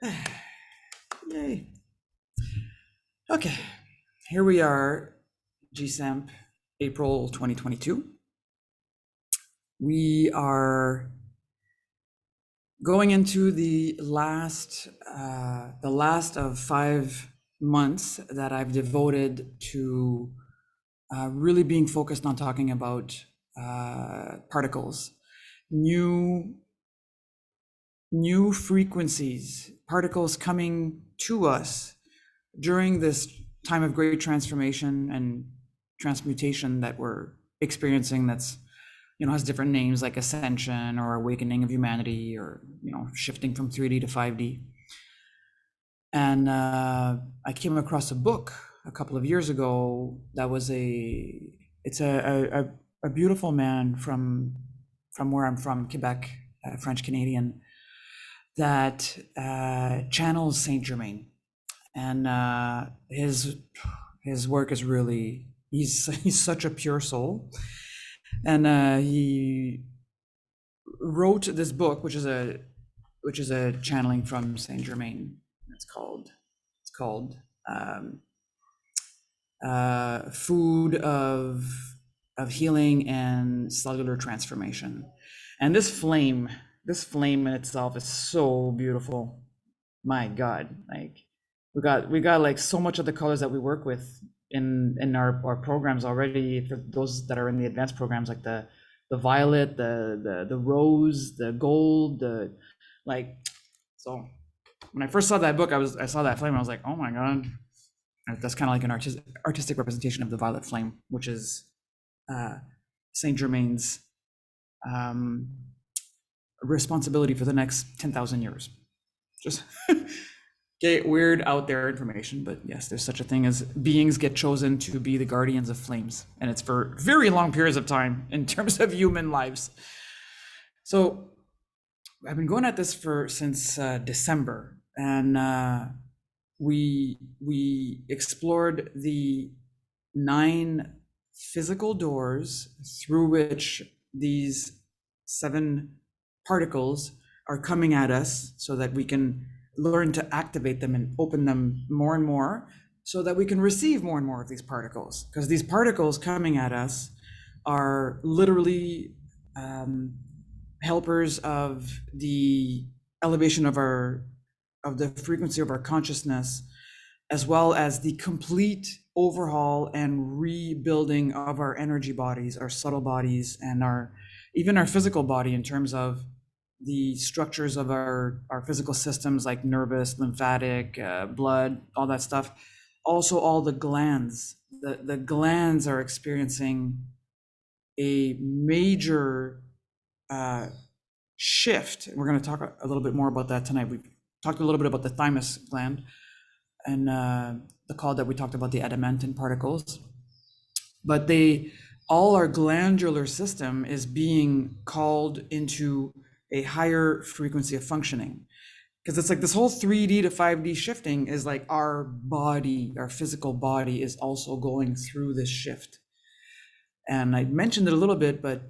Yay. Okay, here we are, GSAMP, April 2022. We are going into the last of 5 months that I've devoted to really being focused on talking about particles, new frequencies, particles coming to us during this time of great transformation and transmutation that we're experiencing. That's, has different names like ascension or awakening of humanity, or shifting from 3D to 5D. And I came across a book a couple of years ago that was a beautiful man from where I'm from, Quebec, French Canadian, that channels Saint Germain. And his work is really, he's such a pure soul. And he wrote this book, which is a channeling from Saint Germain. It's called Food of Healing and Cellular Transformation. And this flame in itself is so beautiful. My God, like we got like so much of the colors that we work with in our programs already. For those that are in the advanced programs, like the violet, the rose, the gold, so when I first saw that book, I saw that flame, I was like, oh my God, that's kind of like an artistic representation of the violet flame, which is Saint Germain's responsibility for the next 10,000 years. Just get weird out there information, but yes, there's such a thing as beings get chosen to be the guardians of flames, and it's for very long periods of time in terms of human lives. So I've been going at this since December, and we explored the 9 physical doors through which these 7 particles are coming at us, so that we can learn to activate them and open them more and more, so that we can receive more and more of these particles. Because these particles coming at us are literally helpers of the elevation of the frequency of our consciousness, as well as the complete overhaul and rebuilding of our energy bodies, our subtle bodies, and even our physical body, in terms of the structures of our physical systems, like nervous, lymphatic, blood, all that stuff. Also, all the glands. The glands are experiencing a major shift. We're going to talk a little bit more about that tonight. We've talked a little bit about the thymus gland, and the call that we talked about the adamantine particles. But all our glandular system is being called into a higher frequency of functioning, because it's like this whole 3D to 5D shifting is like our body, our physical body, is also going through this shift. And I mentioned it a little bit, but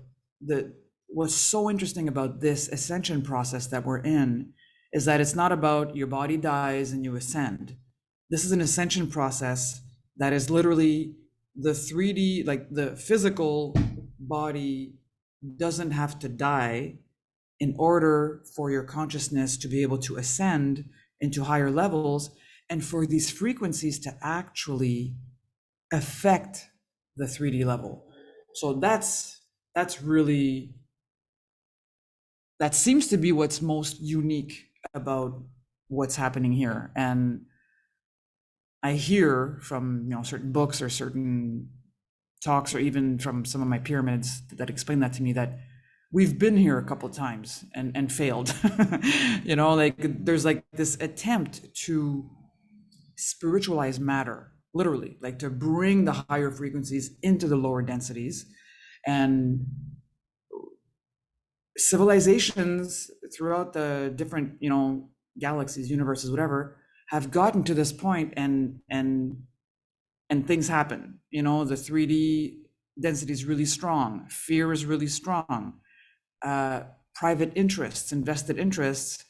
what's so interesting about this ascension process that we're in is that it's not about your body dies and you ascend. This is an ascension process that is literally the 3D, like the physical body doesn't have to die in order for your consciousness to be able to ascend into higher levels, and for these frequencies to actually affect the 3D level. So that seems to be what's most unique about what's happening here. And I hear from certain books or certain talks, or even from some of my pyramids that explain that to me, that we've been here a couple of times and failed. Like there's like this attempt to spiritualize matter, literally, like to bring the higher frequencies into the lower densities. And civilizations throughout the different, galaxies, universes, whatever, have gotten to this point, and things happen. The 3D density is really strong. Fear is really strong. Private interests, invested interests,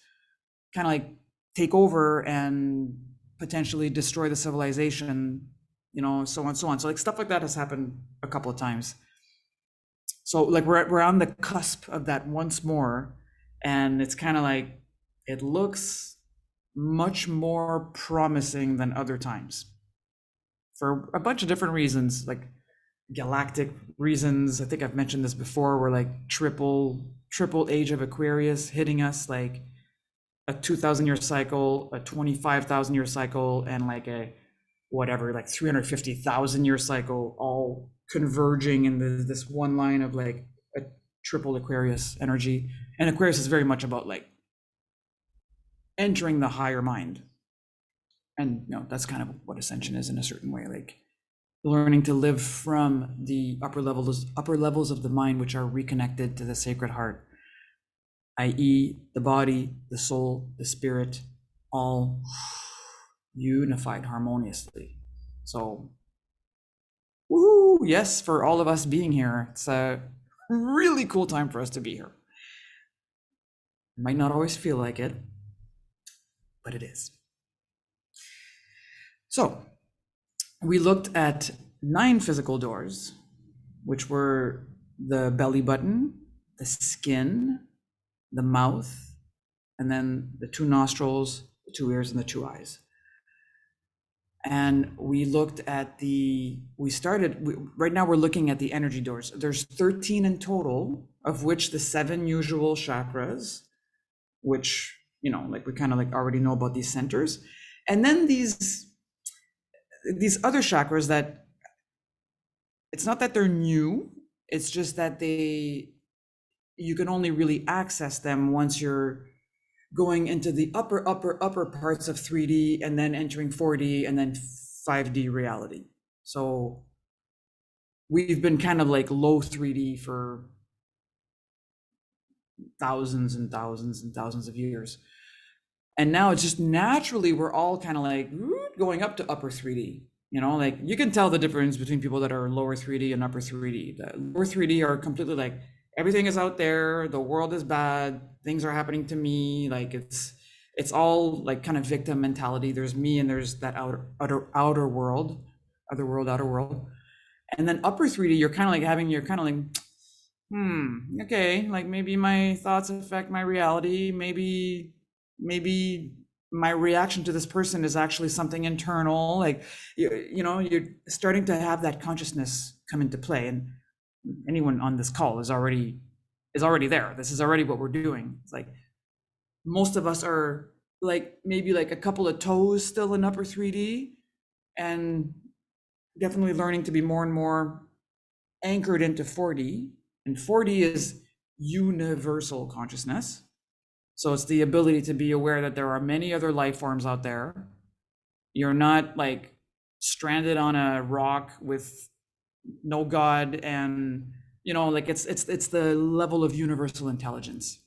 kind of like take over and potentially destroy the civilization, so on and so on. So like stuff like that has happened a couple of times. So like we're on the cusp of that once more, and it's kind of like it looks much more promising than other times for a bunch of different reasons, like galactic reasons. I think I've mentioned this before. We're like triple age of Aquarius hitting us, like a 2,000-year cycle, a 25,000-year cycle, and like a whatever, like 350,000-year cycle, all converging in this one line of like a triple Aquarius energy. And Aquarius is very much about like entering the higher mind. And that's kind of what Ascension is in a certain way, like learning to live from the upper levels of the mind, which are reconnected to the sacred heart, i.e. the body, the soul, the spirit, all unified harmoniously. So, woohoo, yes, for all of us being here. It's a really cool time for us to be here. It might not always feel like it, but it is. So, we looked at 9 physical doors, which were the belly button, the skin, the mouth, and then the 2 nostrils, the 2 ears, and the 2 eyes. And we looked at right now we're looking at the energy doors. There's 13 in total, of which the 7 usual chakras, which, like we kind of like already know about these centers. And then these other chakras that it's not that they're new, it's just that you can only really access them once you're going into the upper parts of 3D and then entering 4D and then 5D reality. So we've been kind of like low 3D for thousands and thousands and thousands of years. And now it's just naturally, we're all kind of like going up to upper 3D. Like you can tell the difference between people that are lower 3D and upper 3D. The lower 3D are completely like, everything is out there, the world is bad, things are happening to me, like it's all like kind of victim mentality. There's me and there's that outer world. And then upper 3D, you're kind of like, okay, like maybe my thoughts affect my reality, maybe my reaction to this person is actually something internal, like you're starting to have that consciousness come into play. And anyone on this call is already there. This is already what we're doing. It's like most of us are like maybe like a couple of toes still in upper 3D, and definitely learning to be more and more anchored into 4D. And 4D is universal consciousness. So it's the ability to be aware that there are many other life forms out there. You're not like stranded on a rock with no God, and like it's the level of universal intelligence.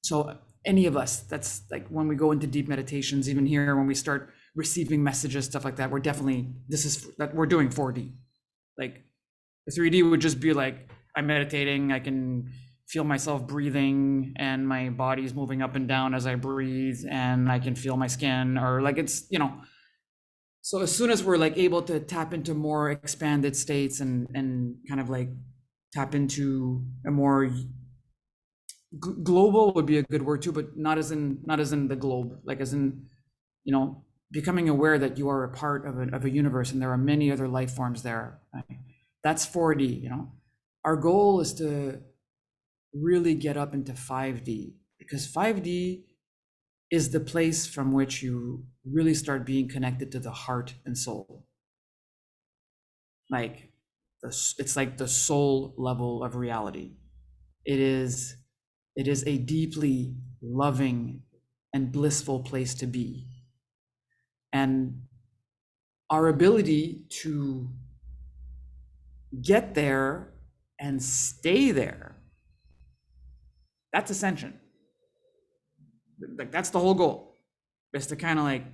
So any of us, that's like when we go into deep meditations, even here when we start receiving messages, stuff like that, we're definitely we're doing 4D. Like the 3D would just be like, I'm meditating, I can feel myself breathing and my body's moving up and down as I breathe, and I can feel my skin, or like it's so as soon as we're like able to tap into more expanded states and kind of like tap into a more global would be a good word too, but not as in the globe, like as in, becoming aware that you are a part of a universe and there are many other life forms there. That's 4D, Our goal is to really get up into 5D, because 5D is the place from which you really start being connected to the heart and soul. Like it's like the soul level of reality. It is a deeply loving and blissful place to be. And our ability to get there and stay there, that's ascension. Like that's the whole goal, is to kind of like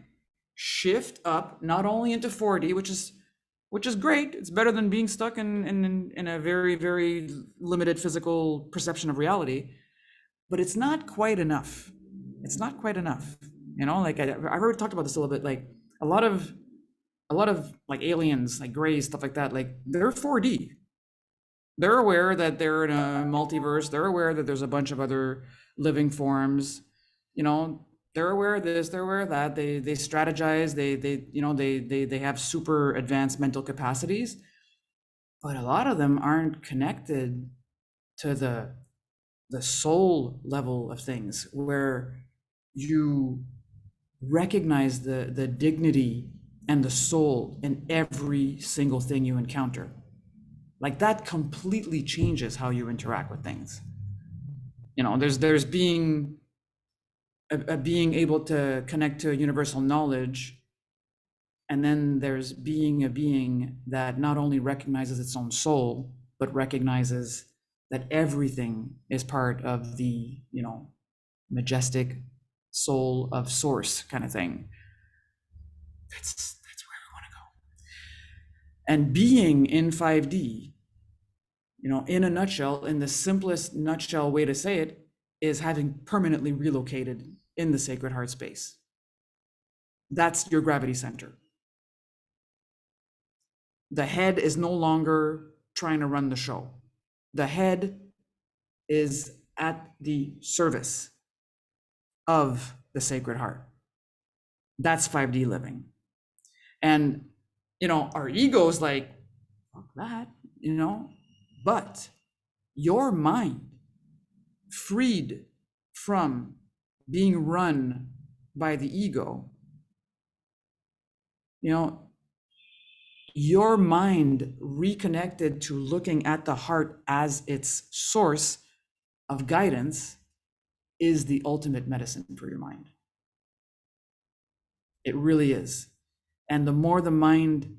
shift up, not only into 4D, which is great. It's better than being stuck in a very, very limited physical perception of reality, but it's not quite enough. It's not quite enough. You know, like I've already talked about this a little bit. Like a lot of like aliens, like grays, stuff like that. Like they're 4D. They're aware that they're in a multiverse. They're aware that there's a bunch of other living forms. You know, they're aware of this. They're aware of that. They strategize. They have super advanced mental capacities. But a lot of them aren't connected to the soul level of things, where you recognize the dignity and the soul in every single thing you encounter. Like that completely changes how you interact with things. You know, there's being a being able to connect to universal knowledge, and then there's being a being that not only recognizes its own soul, but recognizes that everything is part of the, you know, majestic soul of source kind of thing. That's where we want to go. And being in 5D, you know, in a nutshell, in the simplest nutshell way to say it, is having permanently relocated in the sacred heart space. That's your gravity center. The head is no longer trying to run the show. The head is at the service of the sacred heart. That's 5D living. And, you know, our ego's like, fuck that, you know, but your mind, freed from being run by the ego, you know, your mind reconnected to looking at the heart as its source of guidance is the ultimate medicine for your mind. It really is. And the more the mind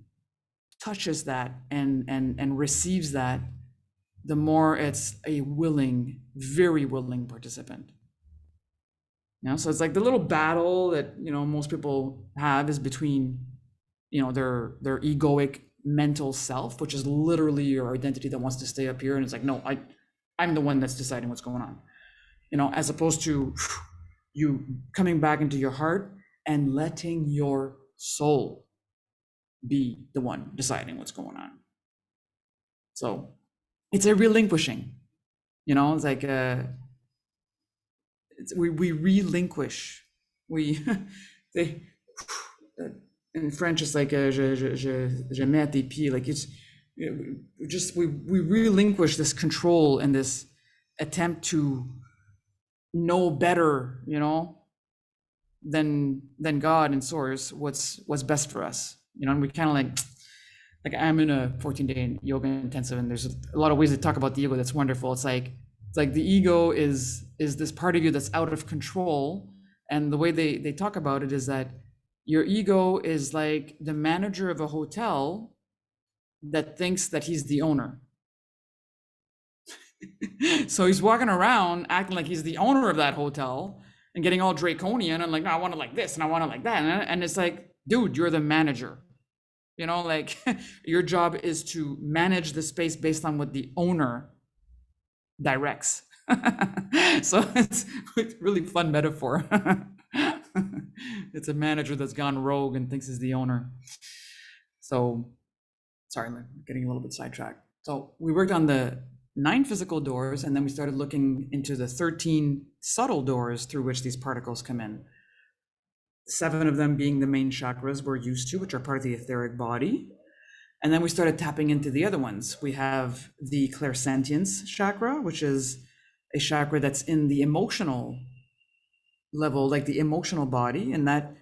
touches that and receives that, the more it's a willing, very willing participant. You know, so it's like the little battle that, you know, most people have is between, you know, their egoic mental self, which is literally your identity that wants to stay up here, and it's like, no, I'm the one that's deciding what's going on, you know, as opposed to you coming back into your heart and letting your soul be the one deciding what's going on. So it's a relinquishing, you know, it's like we relinquish, we they in French it's like je mets à tes pieds, like it's just we relinquish this control and this attempt to know better, you know, than God and source what's best for us, you know. And we kind of like I'm in a 14-day yoga intensive, and there's a lot of ways to talk about the ego that's wonderful. It's like the ego is this part of you that's out of control, and the way they talk about it is that your ego is like the manager of a hotel that thinks that he's the owner. So he's walking around acting like he's the owner of that hotel and getting all draconian and like, no, I want it like this and I want it like that. And it's like, dude, you're the manager. You know, like your job is to manage the space based on what the owner directs. So it's a really fun metaphor. It's a manager that's gone rogue and thinks he's the owner. So, sorry, I'm getting a little bit sidetracked. So we worked on the 9 physical doors, and then we started looking into the 13 subtle doors through which these particles come in. 7 of them being the main chakras we're used to, which are part of the etheric body. And then we started tapping into the other ones. We have the Clairsentience Chakra, which is a chakra that's in the emotional level, like the emotional body. And that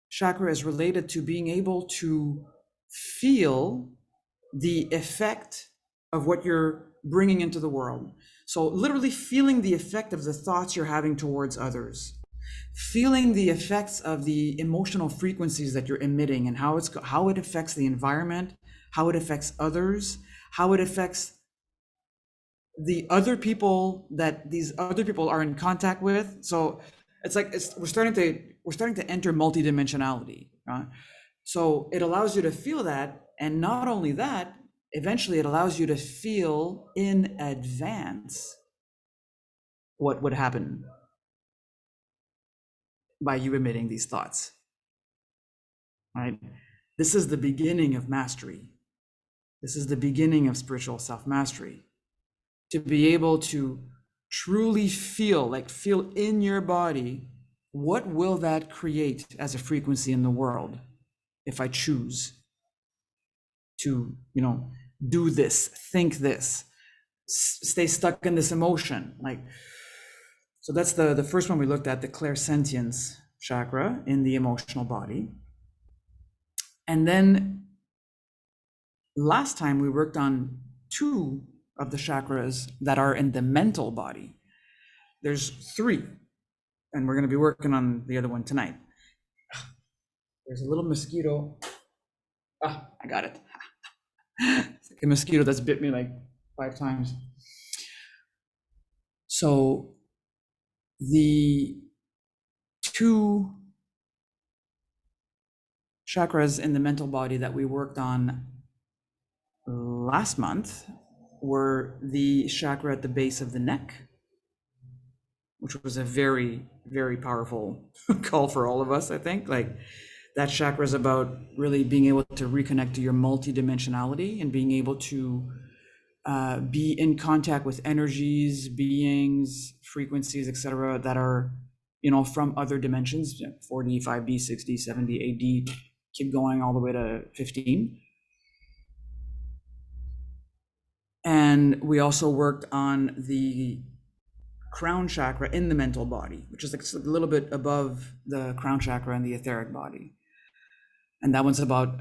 chakra is related to being able to feel the effect of what you're bringing into the world. So literally feeling the effect of the thoughts you're having towards others, feeling the effects of the emotional frequencies that you're emitting and how it affects the environment, how it affects others, how it affects the other people that these other people are in contact with. So it's like we're starting to enter multidimensionality, right? So it allows you to feel that, and not only that, eventually it allows you to feel in advance what would happen. by you emitting these thoughts, right? This is the beginning of mastery. This is the beginning of spiritual self-mastery. To be able to truly feel, like feel in your body, what will that create as a frequency in the world if I choose to, do this, think this, stay stuck in this emotion. Like, so that's the first one we looked at, the Clairsentience Chakra in the emotional body. And then last time we worked on two of the chakras that are in the mental body. There's three, and we're going to be working on the other one tonight. There's a little mosquito. I got it. It's like a mosquito that's bit me like 5 times. So the two chakras in the mental body that we worked on last month were the chakra at the base of the neck, which was a very, very powerful call for all of us, I think. Like, that chakra is about really being able to reconnect to your multidimensionality and being able to be in contact with energies, beings, frequencies, etc., that are, from other dimensions, 4D, 5D, 6D, 7D, 8D, keep going all the way to 15. And we also worked on the crown chakra in the mental body, which is like a little bit above the crown chakra in the etheric body. And that one's about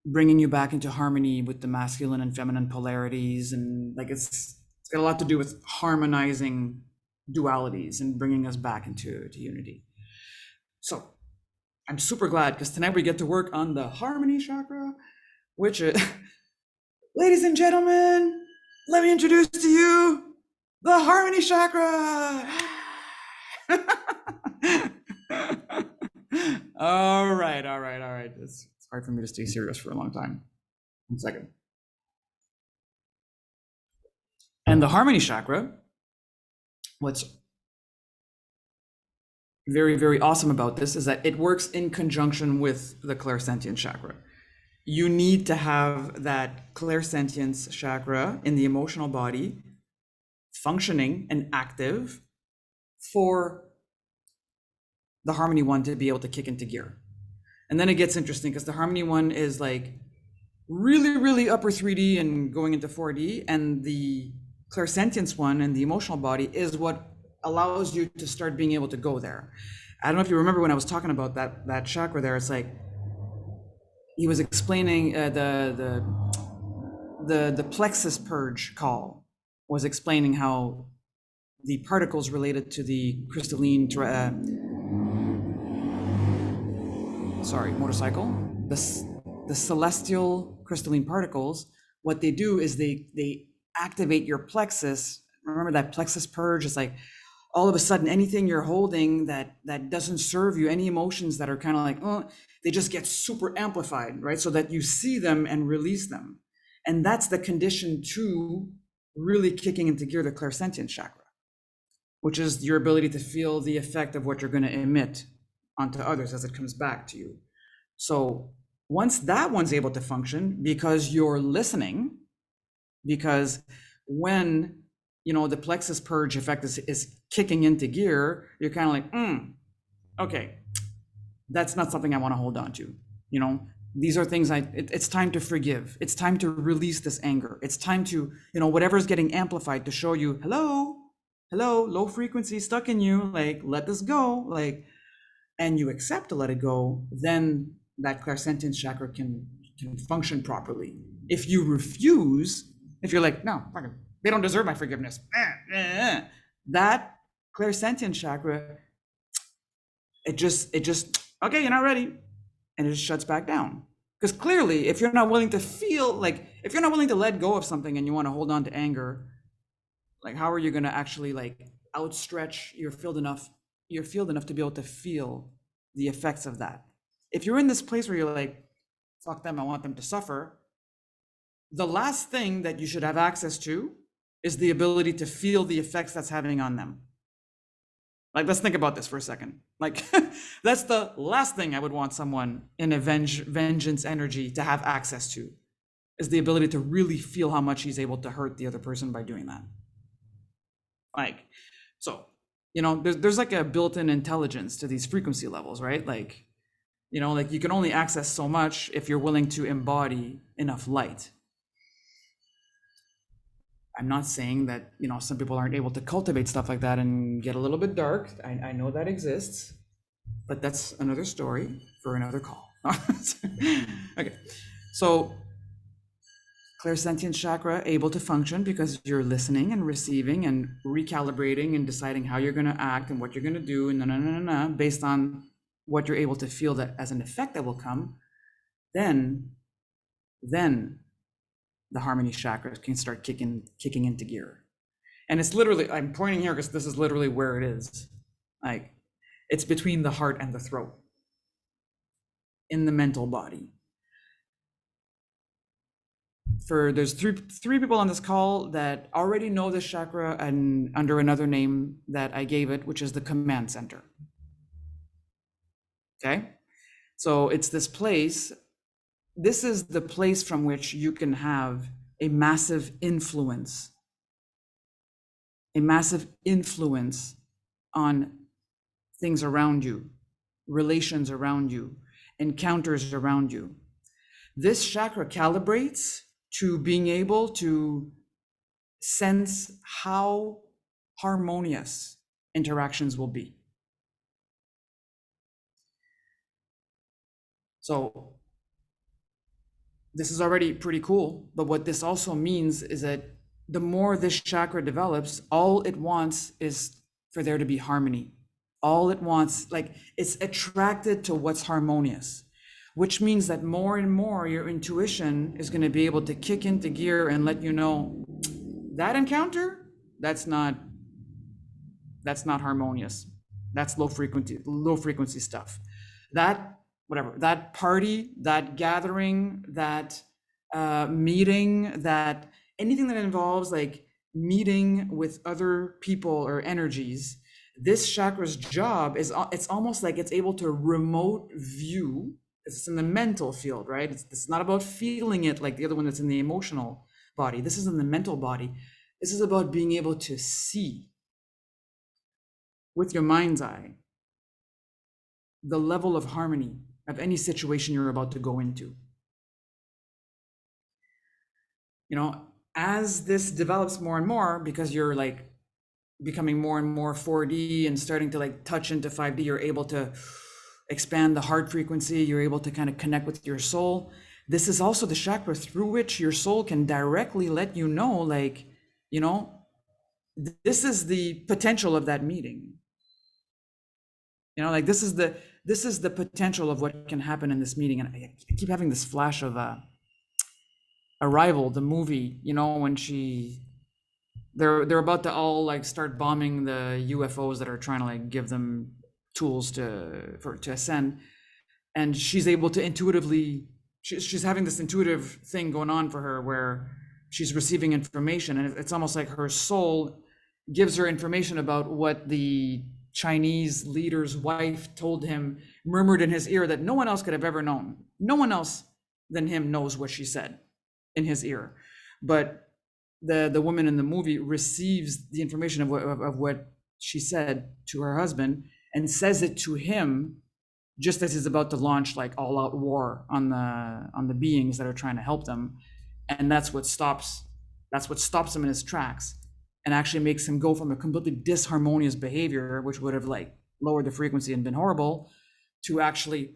bringing you back into harmony with the masculine and feminine polarities. And like, it's got a lot to do with harmonizing dualities and bringing us back into unity. So I'm super glad, because tonight we get to work on the Harmony Chakra, which is, ladies and gentlemen, let me introduce to you the Harmony Chakra. All right. It's hard for me to stay serious for a long time. 1 second. And the Harmony Chakra, what's very, very awesome about this is that it works in conjunction with the Clairsentience Chakra. You need to have that Clairsentience Chakra in the emotional body functioning and active for the Harmony one to be able to kick into gear. And then it gets interesting, because the Harmony one is like really, really upper 3D and going into 4D, and the Clairsentience one and the emotional body is what allows you to start being able to go there. I don't know if you remember when I was talking about that chakra there. It's like he was explaining the plexus purge call was explaining how the particles related to the crystalline motorcycle, the celestial crystalline particles, what they do is they activate your plexus. Remember that plexus purge is like, all of a sudden, anything you're holding that doesn't serve you, any emotions that are kind of like, they just get super amplified, right? So that you see them and release them. And that's the condition to really kicking into gear the Clairsentience Chakra, which is your ability to feel the effect of what you're going to emit onto others as it comes back to you. So once that one's able to function, because you're listening, because when the plexus purge effect is kicking into gear, you're kind of like, okay, that's not something I want to hold on to. These are things it's time to forgive. It's time to release this anger. It's time to, whatever's getting amplified, to show you, hello, low frequency stuck in you, like, let this go, like, and you accept to let it go, then that Clairsentience Chakra can function properly. If you refuse, if you're like, no, they don't deserve my forgiveness, that Clairsentience Chakra, it just, okay, you're not ready, and it just shuts back down. Because clearly, if you're not willing to feel, like, if you're not willing to let go of something and you want to hold on to anger, like, how are you going to actually like outstretch your field enough to be able to feel the effects of that? If you're in this place where you're like, fuck them, I want them to suffer, the last thing that you should have access to is the ability to feel the effects that's having on them. Like, let's think about this for a second. Like, that's the last thing I would want someone in a vengeance energy to have access to, is the ability to really feel how much he's able to hurt the other person by doing that. Like, so, you know, there's like a built-in intelligence to these frequency levels, right? Like, you know, like you can only access so much if you're willing to embody enough light. I'm not saying that, you know, some people aren't able to cultivate stuff like that and get a little bit dark. I know that exists, but that's another story for another call. Okay, so Clairsentience Chakra able to function because you're listening and receiving and recalibrating and deciding how you're going to act and what you're going to do and based on what you're able to feel that as an effect that will come. Then the Harmony Chakra can start kicking into gear. And it's literally, I'm pointing here because this is literally where it is. Like, it's between the heart and the throat in the mental body. There's three people on this call that already know this chakra and under another name that I gave it, which is the command center. Okay, so it's this place. This is the place from which you can have a massive influence on things around you, relations around you, encounters around you. This chakra calibrates to being able to sense how harmonious interactions will be. So this is already pretty cool, but what this also means is that the more this chakra develops, all it wants is for there to be harmony. All it wants, like, it's attracted to what's harmonious, which means that more and more your intuition is going to be able to kick into gear and let you know that encounter, that's not harmonious. That's low frequency stuff. That party, that gathering, that meeting, that anything that involves like meeting with other people or energies, this chakra's job is, it's almost like it's able to remote view. It's in the mental field, right? It's not about feeling it like the other one that's in the emotional body. This is in the mental body. This is about being able to see with your mind's eye the level of harmony of any situation you're about to go into. You know, as this develops more and more, because you're like becoming more and more 4D and starting to like touch into 5D, you're able to expand the heart frequency, you're able to kind of connect with your soul. This is also the chakra through which your soul can directly let you know, like, you know, this is the potential of that meeting. You know, like this is the potential of what can happen in this meeting. And I keep having this flash of Arrival, the movie, you know, when they're about to all like start bombing the UFOs that are trying to like give them tools to ascend, and she's able to intuitively, she's having this intuitive thing going on for her where she's receiving information, and it's almost like her soul gives her information about what the Chinese leader's wife told him, murmured in his ear, that no one else could have ever known. No one else than him knows what she said in his ear. But the woman in the movie receives the information of what she said to her husband and says it to him just as he's about to launch like all-out war on the beings that are trying to help them. And that's what stops him in his tracks and actually makes him go from a completely disharmonious behavior, which would have like lowered the frequency and been horrible, to actually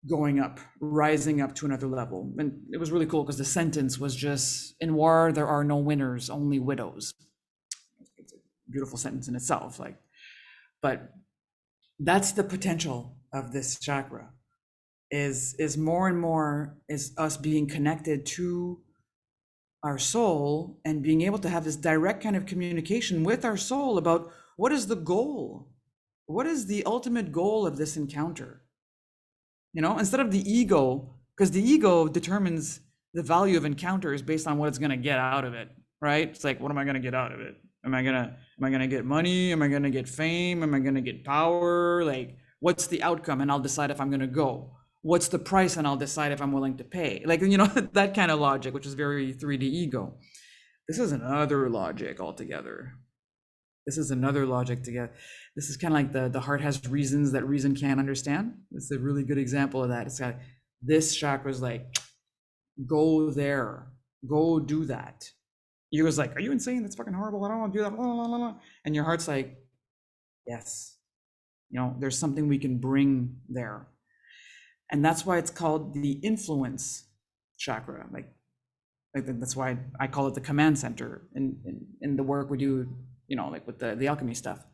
going up, rising up to another level. And it was really cool because the sentence was just, in war, there are no winners, only widows. It's a beautiful sentence in itself, like, but that's the potential of this chakra, is more and more is us being connected to our soul and being able to have this direct kind of communication with our soul about what is the goal? What is the ultimate goal of this encounter? You know, instead of the ego, because the ego determines the value of encounters based on what it's going to get out of it, right? It's like, what am I going to get out of it? Am I gonna get money? Am I gonna get fame? Am I gonna get power? Like, what's the outcome? And I'll decide if I'm gonna go. What's the price? And I'll decide if I'm willing to pay. Like, that kind of logic, which is very 3D ego. This is another logic altogether. This is another logic together. This is kind of like the heart has reasons that reason can't understand. It's a really good example of that. It's got this chakra is like, go there, go do that. Ego's like, are you insane? That's fucking horrible. I don't want to do that. Blah, blah, blah, blah. And your heart's like, yes, there's something we can bring there. And that's why it's called the Influence Chakra. Like that's why I call it the command center in the work we do, like with the alchemy stuff.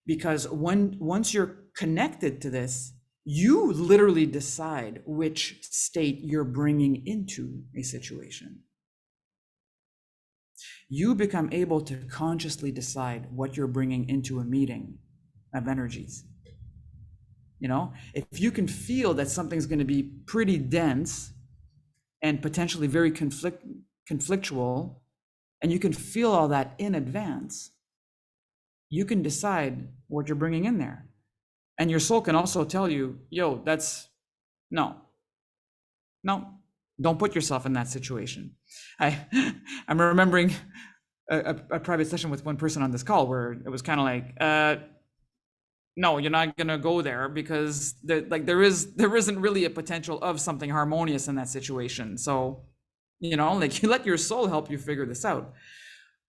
Because once you're connected to this, you literally decide which state you're bringing into a situation. You become able to consciously decide what you're bringing into a meeting of energies. If you can feel that something's going to be pretty dense and potentially very conflictual, and you can feel all that in advance, you can decide what you're bringing in there. And your soul can also tell you, yo, no, don't put yourself in that situation. I'm remembering a private session with one person on this call where it was kind of like, no, you're not gonna go there because there isn't really a potential of something harmonious in that situation. So, like, you let your soul help you figure this out.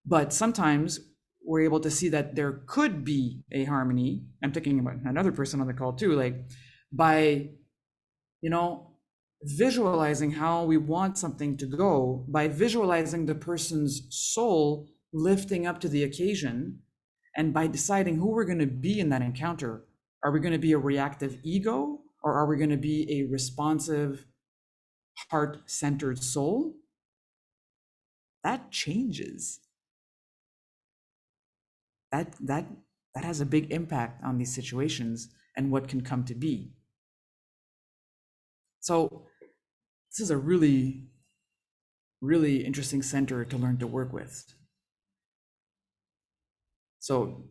But sometimes we're able to see that there could be a harmony. I'm thinking about another person on the call too, like by, visualizing how we want something to go, by visualizing the person's soul lifting up to the occasion, and by deciding who we're going to be in that encounter. Are we going to be a reactive ego, or are we going to be a responsive, heart-centered soul? That changes. That has a big impact on these situations and what can come to be. So this is a really, really interesting center to learn to work with. So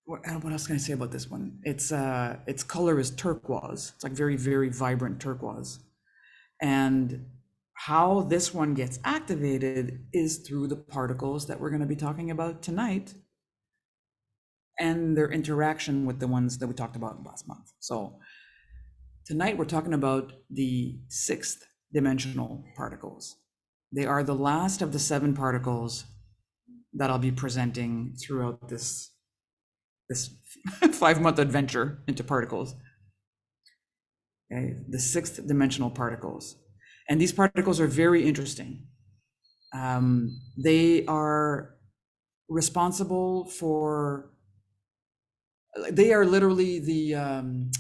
what else can I say about this one? Its color is turquoise. It's like very, very vibrant turquoise. And how this one gets activated is through the particles that we're going to be talking about tonight and their interaction with the ones that we talked about last month. So tonight we're talking about the 6th dimensional particles. They are the last of the 7 particles that I'll be presenting throughout this 5-month adventure into particles. Okay, the 6th dimensional particles. And these particles are very interesting. They are responsible for, they are literally the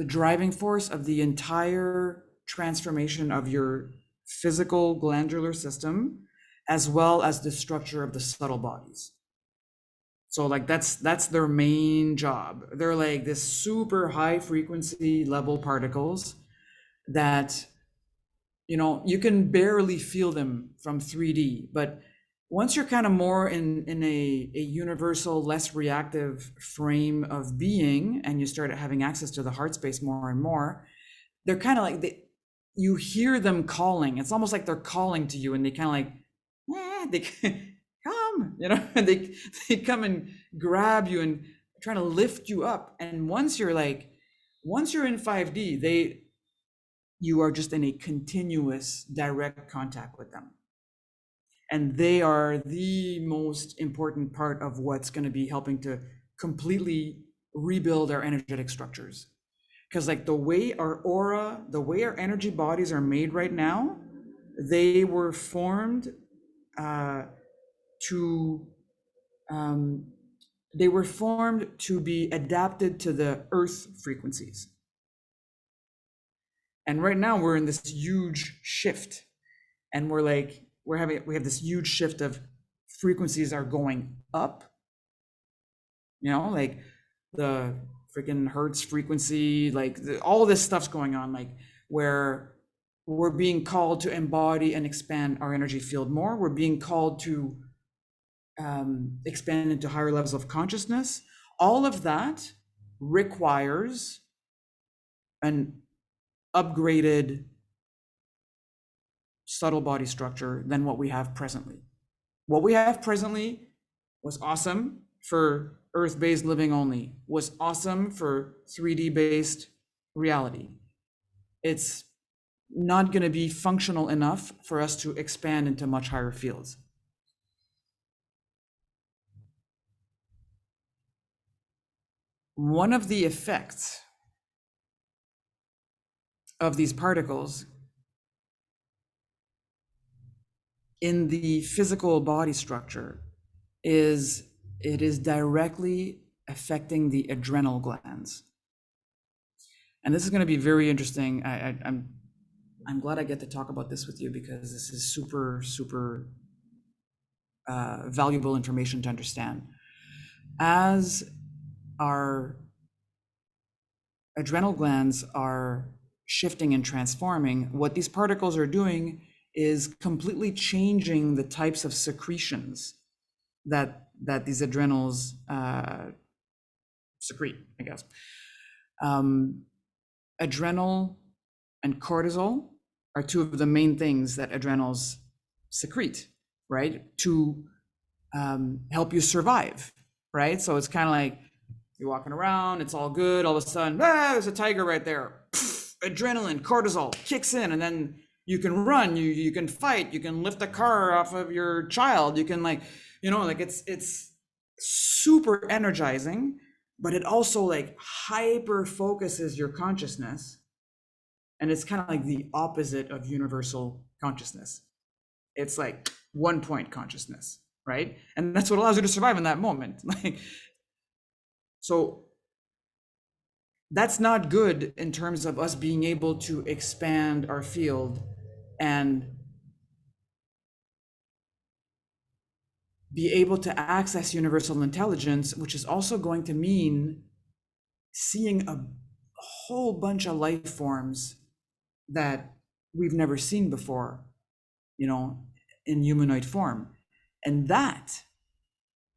driving force of the entire transformation of your physical glandular system, as well as the structure of the subtle bodies. So like that's their main job. They're like this super high frequency level particles that, you can barely feel them from 3D, but once you're kind of more in a universal, less reactive frame of being, and you start having access to the heart space more and more, they're kind of like, you hear them calling. It's almost like they're calling to you, and they kind of like, they come, and they come and grab you and trying to lift you up. And once you're in 5D, you are just in a continuous direct contact with them. And they are the most important part of what's going to be helping to completely rebuild our energetic structures. Because like the way our aura, the way our energy bodies are made right now, they were formed to be adapted to the earth frequencies. And right now we're in this huge shift, and we have this huge shift of frequencies are going up, like the freaking hertz frequency, like all this stuff's going on, like where we're being called to embody and expand our energy field more. We're being called to expand into higher levels of consciousness, all of that requires an upgraded subtle body structure than what we have presently. What we have presently was awesome for earth-based living only, was awesome for 3D-based reality. It's not going to be functional enough for us to expand into much higher fields. One of the effects of these particles in the physical body structure is it is directly affecting the adrenal glands. And this is going to be very interesting. I'm glad I get to talk about this with you because this is super valuable information to understand. As our adrenal glands are shifting and transforming, what these particles are doing is completely changing the types of secretions that these adrenals secrete, I guess. Adrenal and cortisol are two of the main things that adrenals secrete, right? To help you survive, right? So it's kind of like you're walking around, it's all good, all of a sudden, there's a tiger right there. Pfft, adrenaline, cortisol kicks in, and then you can run, you can fight, you can lift a car off of your child, you can it's super energizing, but it also like hyper focuses your consciousness. And it's kind of like the opposite of universal consciousness. It's like one point consciousness, right? And that's what allows you to survive in that moment. So that's not good in terms of us being able to expand our field and be able to access universal intelligence, which is also going to mean seeing a whole bunch of life forms that we've never seen before, in humanoid form. And that,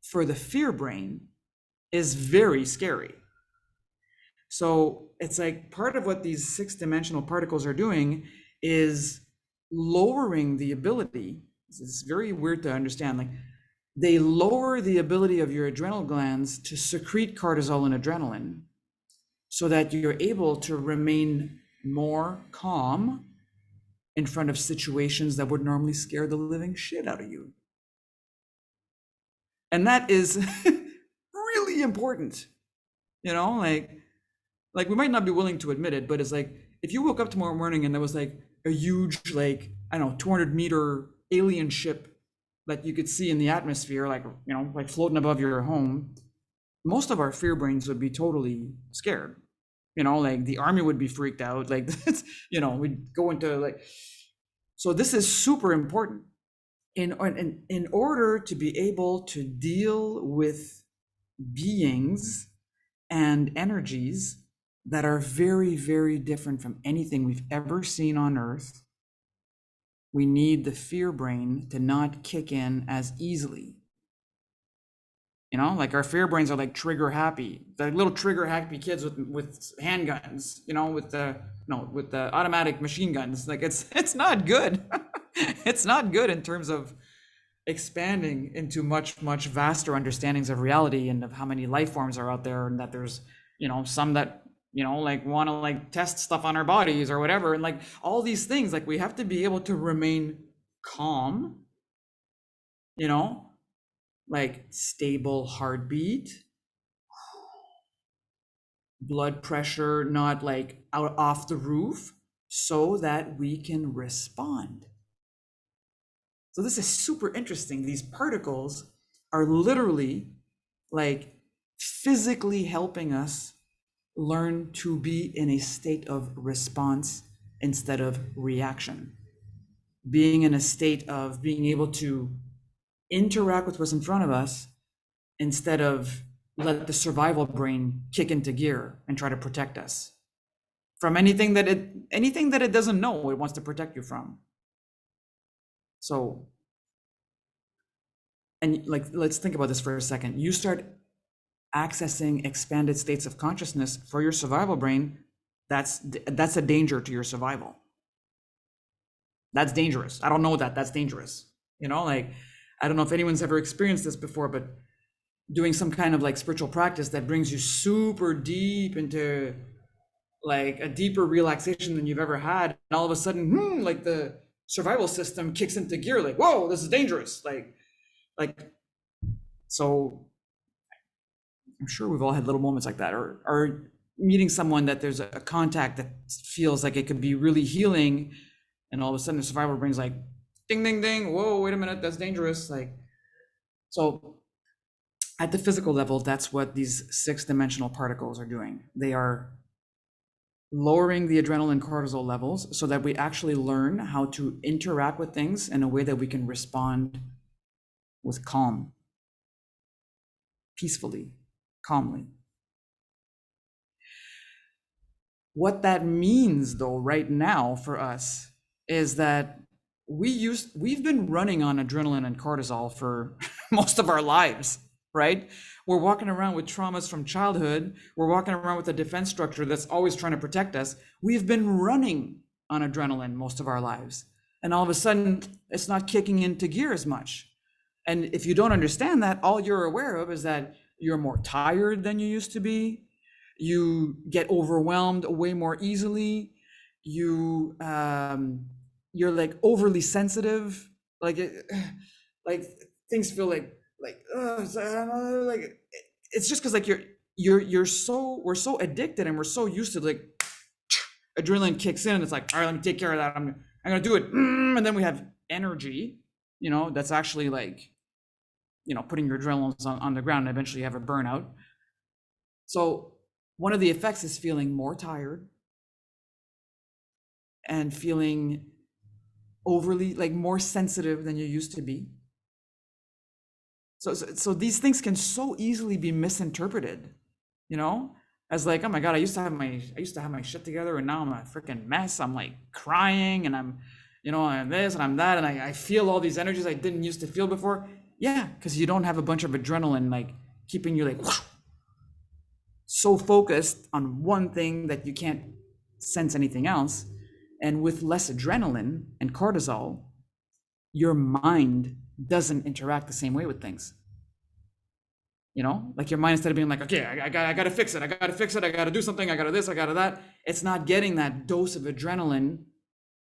for the fear brain, is very scary. So it's like part of what these 6-dimensional particles are doing is lowering the ability. It's very weird to understand. Like they lower the ability of your adrenal glands to secrete cortisol and adrenaline so that you're able to remain more calm in front of situations that would normally scare the living shit out of you. And that is really important, like we might not be willing to admit it, but it's like, if you woke up tomorrow morning and there was like a huge, 200-meter alien ship that you could see in the atmosphere, like floating above your home, most of our fear brains would be totally scared. Like the army would be freaked out. Like, we'd go into so this is super important in order to be able to deal with beings and energies that are very, very different from anything we've ever seen on Earth. We need the fear brain to not kick in as easily. Like our fear brains are like trigger happy. The little trigger happy kids with handguns, with the automatic machine guns. Like it's not good. It's not good in terms of expanding into much vaster understandings of reality and of how many life forms are out there, and that there's some that want to test stuff on our bodies or whatever, and all these things. We have to be able to remain calm, stable heartbeat, blood pressure not out off the roof, so that we can respond. So this is super interesting. These particles are literally physically helping us learn to be in a state of response instead of reaction. Being in a state of being able to interact with what's in front of us instead of let the survival brain kick into gear and try to protect us from anything that it doesn't know it wants to protect you from. So and like, let's think about this for a second. You start accessing expanded states of consciousness for your survival brain, that's a danger to your survival. That's dangerous. I don't know that. That's dangerous. You know, like, I don't know if anyone's ever experienced this before, but doing some kind of like spiritual practice that brings you super deep into like a deeper relaxation than you've ever had, and all of a sudden, like the survival system kicks into gear, like, whoa, this is dangerous. Like, so I'm sure we've all had little moments like that, or meeting someone that there's a contact that feels like it could be really healing, and all of a sudden the survival brain's like, ding, ding, ding, whoa, wait a minute, that's dangerous. Like, so at the physical level, that's what these 6-dimensional particles are doing. They are lowering the adrenal and cortisol levels so that we actually learn how to interact with things in a way that we can respond with calm, peacefully, calmly. What that means, though, right now for us is that we've been running on adrenaline and cortisol for most of our lives, right? We're walking around with traumas from childhood. We're walking around with a defense structure that's always trying to protect us. We've been running on adrenaline most of our lives. And all of a sudden, it's not kicking into gear as much. And if you don't understand that, all you're aware of is that you're more tired than you used to be. You get overwhelmed way more easily. You're like overly sensitive. Like like things feel like it's just because like we're so addicted, and we're so used to like adrenaline kicks in and it's like, all right, let me take care of that. I'm gonna do it, and then we have energy. That's actually like putting your adrenaline on the ground, and eventually you have a burnout. So one of the effects is feeling more tired and feeling overly like more sensitive than you used to be. So these things can so easily be misinterpreted, as like, oh my God, I used to have my shit together, and now I'm a freaking mess. I'm like crying, and I'm, and this and I'm that, and I feel all these energies I didn't used to feel before. Yeah, because you don't have a bunch of adrenaline like keeping you like so focused on one thing that you can't sense anything else. And with less adrenaline and cortisol, your mind doesn't interact the same way with things. Like your mind, instead of being like, okay, I gotta fix it, I gotta do something, I gotta this, I gotta that, it's not getting that dose of adrenaline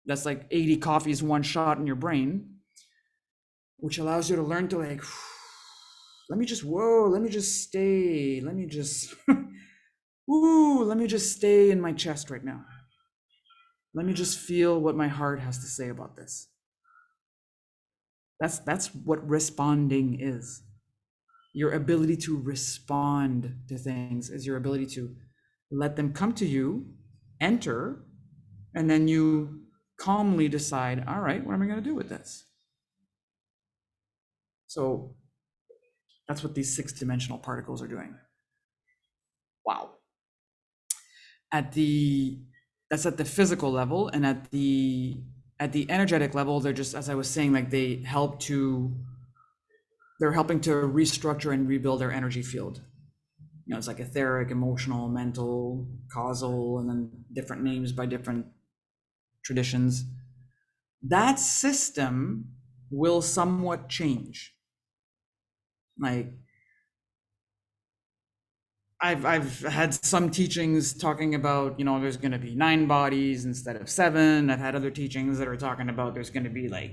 that's like 80 coffees, one shot in your brain, which allows you to learn to like, let me just stay, let me just stay in my chest right now. Let me just feel what my heart has to say about this. That's what responding is. Your ability to respond to things is your ability to let them come to you, enter, and then you calmly decide, all right, what am I going to do with this? So that's what these 6-dimensional particles are doing. Wow. That's at the physical level, and at the energetic level, they're just, as I was saying, like they're helping to restructure and rebuild our energy field. It's like etheric, emotional, mental, causal, and then different names by different traditions. That system will somewhat change. Like I've had some teachings talking about, there's going to be 9 bodies instead of 7. I've had other teachings that are talking about there's going to be like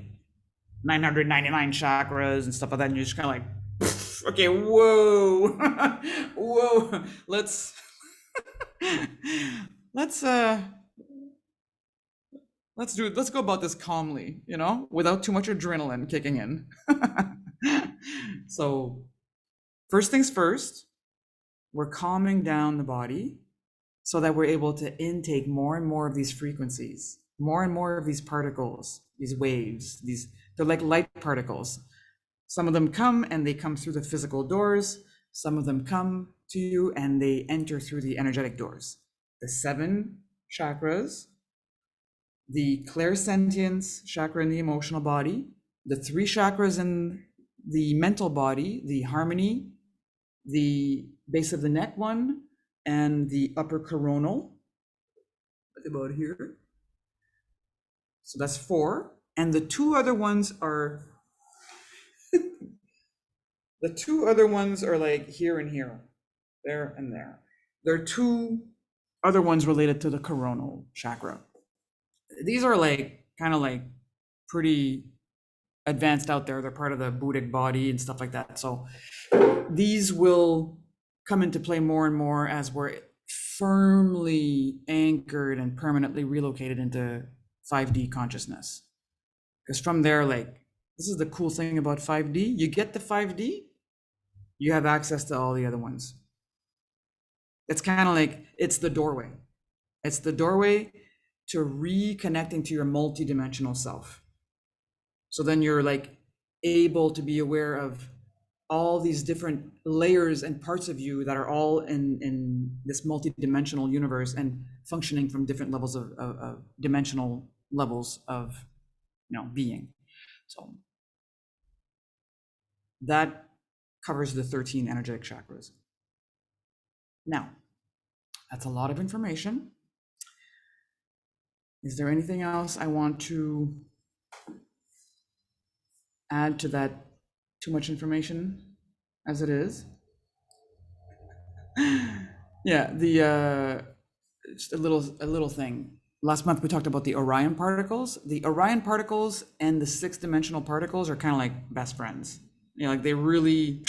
999 chakras and stuff like that. And you're just kind of like, okay, whoa, whoa, let's go about this calmly, without too much adrenaline kicking in. So first things first, we're calming down the body so that we're able to intake more and more of these frequencies, more and more of these particles, these waves, they're like light particles. Some of them come and they come through the physical doors. Some of them come to you and they enter through the energetic doors. The 7 chakras, the Clairsentience Chakra in the emotional body, the 3 chakras in the mental body, the harmony, the base of the neck one, and the upper coronal, about here. So that's 4. And the two other ones are like here and here, there and there. There are 2 other ones related to the coronal chakra. These are like kind of like pretty advanced out there. They're part of the Buddhic body and stuff like that. So these will come into play more and more as we're firmly anchored and permanently relocated into 5D consciousness. Because from there, like, this is the cool thing about 5D. You get the 5D, you have access to all the other ones. It's kind of like, it's the doorway. It's the doorway to reconnecting to your multidimensional self. So then you're like able to be aware of all these different layers and parts of you that are all in this multidimensional universe and functioning from different levels of dimensional levels of, you know, being. So that covers the 13 energetic chakras. Now, that's a lot of information. Is there anything else I want to add to that? Too much information as it is? Yeah, just a little thing. Last month we talked about the Orion particles. The Orion particles and the 6-dimensional particles are kind of like best friends. You know, like they really,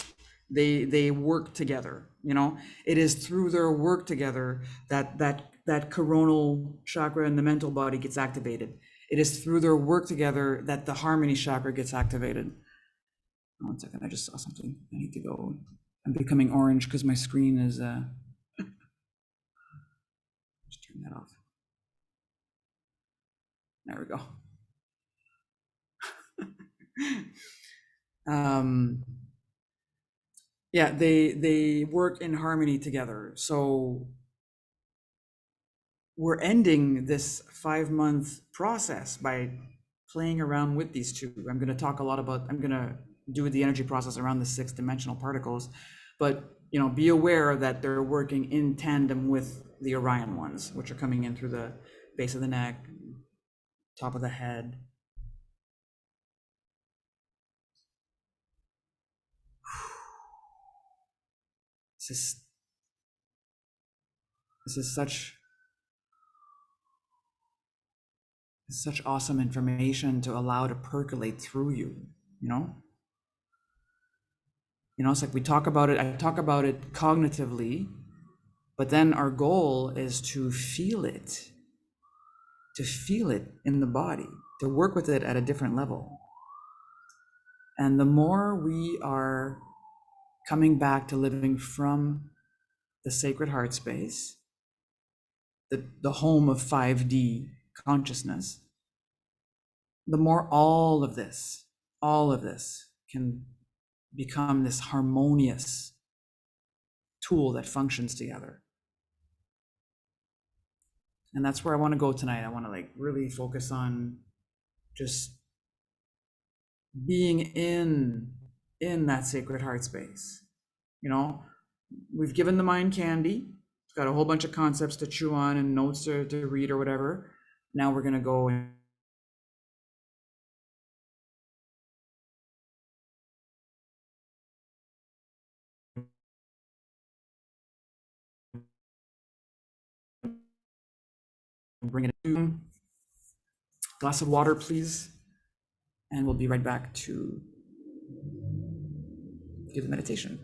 they work together. You know, it is through their work together that coronal chakra and the mental body gets activated. It is through their work together that the Harmony Chakra gets activated. 1 second, I just saw something. I need to go. I'm becoming orange because my screen is. Just turn that off. There we go. Yeah, they work in harmony together. So we're ending this 5-month process by playing around with these 2. I'm going to talk a lot about, I'm going to do the energy process around the 6-dimensional particles, but you know, be aware that they're working in tandem with the Orion ones, which are coming in through the base of the neck, top of the head. This is such awesome information to allow to percolate through you, you know? You know, it's like we talk about it, I talk about it cognitively, but then our goal is to feel it in the body, to work with it at a different level. And the more we are coming back to living from the sacred heart space, the home of 5D consciousness, the more all of this can become this harmonious tool that functions together. And that's where I want to go tonight. I want to like really focus on just being in that sacred heart space. You know, we've given the mind candy. It's got a whole bunch of concepts to chew on and notes to read or whatever. Now we're going to go and bring it in. Glass of water, please. And we'll be right back to do the meditation.